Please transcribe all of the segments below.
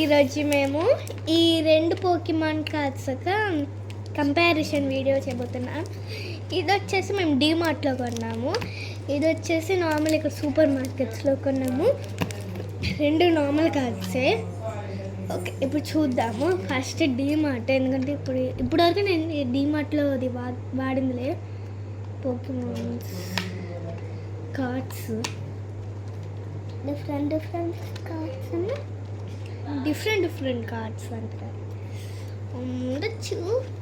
ఈరోజు మేము ఈ రెండు పోకీమాన్ కార్డ్స్ కంపారిజన్ వీడియో చేయబోతున్నాం. ఇది వచ్చేసి మేము డీమార్ట్లో కొన్నాము, ఇది వచ్చేసి నార్మల్ ఇక్కడ సూపర్ మార్కెట్స్లో కొన్నాము. రెండు నార్మల్ కార్డ్సే. ఓకే, ఇప్పుడు చూద్దాము. ఫస్ట్ డీమార్ట్, ఎందుకంటే ఇప్పటివరకు నేను డీమార్ట్లో అది వాడిందిలే పోకీమాన్స్ కార్డ్స్. డిఫరెంట్ కార్డ్స్ అంటే ఉండొచ్చు.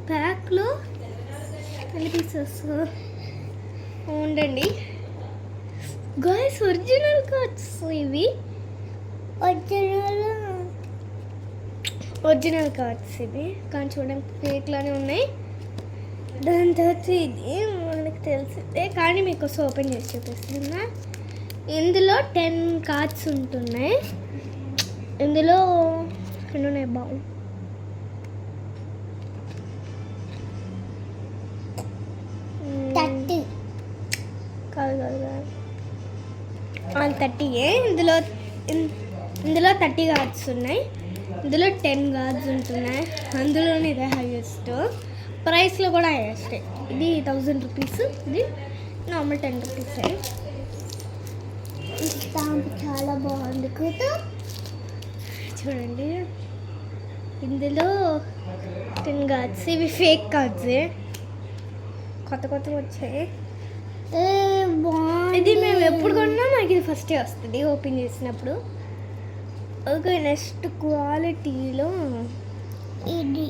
ప్యాక్లో ఎన్ని పీసెస్ ఉండండి గాయ్స్. ఒరిజినల్ కార్డ్స్ ఇవి, ఒరిజినల్ కార్డ్స్ ఇవి, కానీ చూడడానికి ఫేక్లానే ఉన్నాయి. దాని తర్వాత ఇది మనకు తెలిసిందే, కానీ మీకు ఓపెన్ చేసి చూపిస్తున్నా. ఇందులో 10 కార్డ్స్ ఉంటున్నాయి. ఇందులో ఎన్ని ఉన్నాయి బాగు, కాదు 30. ఇందులో 30 కార్డ్స్ ఉన్నాయి. ఇందులో 10 కార్డ్స్ ఉంటున్నాయి. అందులోనే ఇదే హైయెస్ట్, ప్రైస్లో కూడా హైయెస్ట్. ఇది 1000 రూపీస్, ఇది నార్మల్ 10 రూపీస్. స్టాంప్ చాలా బాగుంది కదా, చూడండి. ఇందులో 10 కార్డ్స్, ఇవి ఫేక్ కార్డ్సే, కొత్త వచ్చాయి. ఇది మేము ఎప్పుడు కొన్నా మాకు ఇది ఫస్టే వస్తుంది ఓపెన్ చేసినప్పుడు. ఓకే, నెక్స్ట్ క్వాలిటీలో ఇది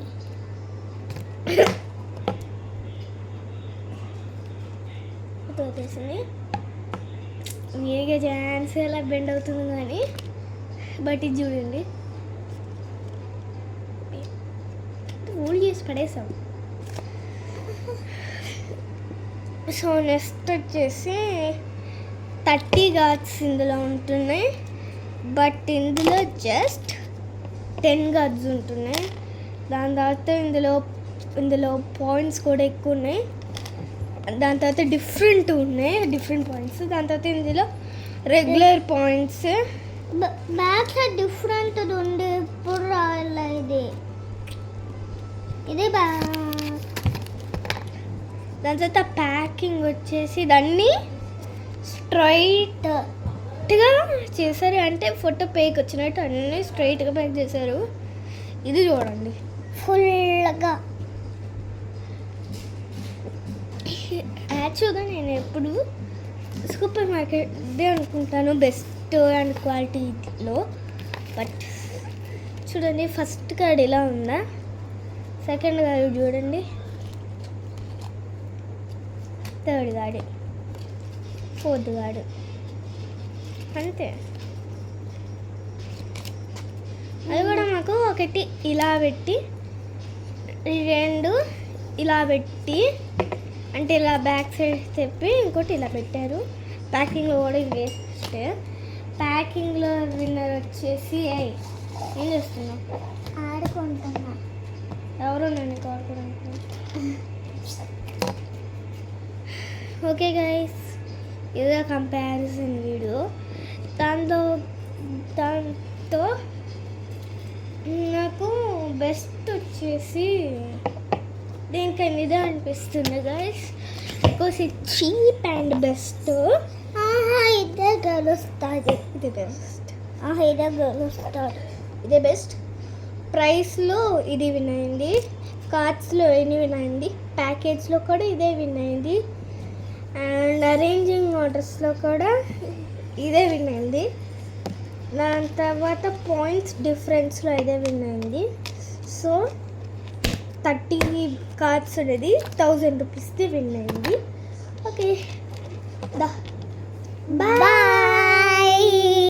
వచ్చేసింది. మీరుగా ఛాన్స్ ఎలా బెండ్ అవుతుంది కానీ, బట్ ఇది చూడండి ఊడి చేసి పడేసాం. సో నెక్స్ట్ వచ్చేసి 30 కార్డ్స్ ఇందులో ఉంటున్నాయి, బట్ ఇందులో జస్ట్ 10 కార్డ్స్ ఉంటున్నాయి. దాని తర్వాత ఇందులో పాయింట్స్ కూడా ఎక్కువ ఉన్నాయి. దాని తర్వాత డిఫరెంట్ పాయింట్స్. దాని తర్వాత ఇందులో రెగ్యులర్ పాయింట్స్, బ్యాక్ డిఫరెంట్ ఉంది. ఇప్పుడు రాయాలి ఇది దాని తర్వాత ప్యాకింగ్ వచ్చేసి దాన్ని స్ట్రైట్గా చేశారు, అంటే ఫోటో పేక్ వచ్చినట్టు అన్నీ స్ట్రైట్గా ప్యాక్ చేశారు. ఇది చూడండి ఫుల్గా. యాక్చువల్గా నేను ఎప్పుడు సూపర్ మార్కెట్దే అనుకుంటాను బెస్ట్ అండ్ క్వాలిటీలో, బట్ చూడండి ఫస్ట్ కార్డ్ ఇలా ఉందా, సెకండ్ కార్డు చూడండి, థర్డ్ కార్డు, ఫోర్త్ కార్డు, అంతే. అది కూడా మాకు ఒకటి ఇలా పెట్టి, 2 ఇలా పెట్టి, అంటే ఇలా బ్యాక్ సైడ్ చెప్పి ఇంకోటి ఇలా పెట్టారు. ప్యాకింగ్లో కూడా వేస్ట్. ప్యాకింగ్లో విన్నర్ వచ్చేసి ఏం చేస్తున్నావు? ఆడుకుంటున్నా. ఎవరు నన్ను ఆడుకోవడానికి? ఓకే గైస్, ఇదే కంపారిజన్ వీడియో. దాంతో నాకు బెస్ట్ వచ్చేసి దేనికైనా ఇదే అనిపిస్తుంది గైస్, బికాస్ ఇది చీప్ అండ్ బెస్ట్. ఇదే గెలుస్తుంది, ఇదే బెస్ట్. ప్రైస్లో ఇది విన్ అయింది, కార్డ్స్లో ఎన్ని విన్ అయింది, ప్యాకేజ్లో కూడా ఇదే విన్ అయింది, అండ్ అరేంజింగ్ ఆర్డర్స్లో కూడా ఇదే విన్ అయింది. దాని తర్వాత పాయింట్స్ డిఫరెన్స్లో ఇదే విన్ అయింది. సో 30 కార్డ్స్ అనేది 1000 రూపీస్ది విన్ అయింది. Okay, bye.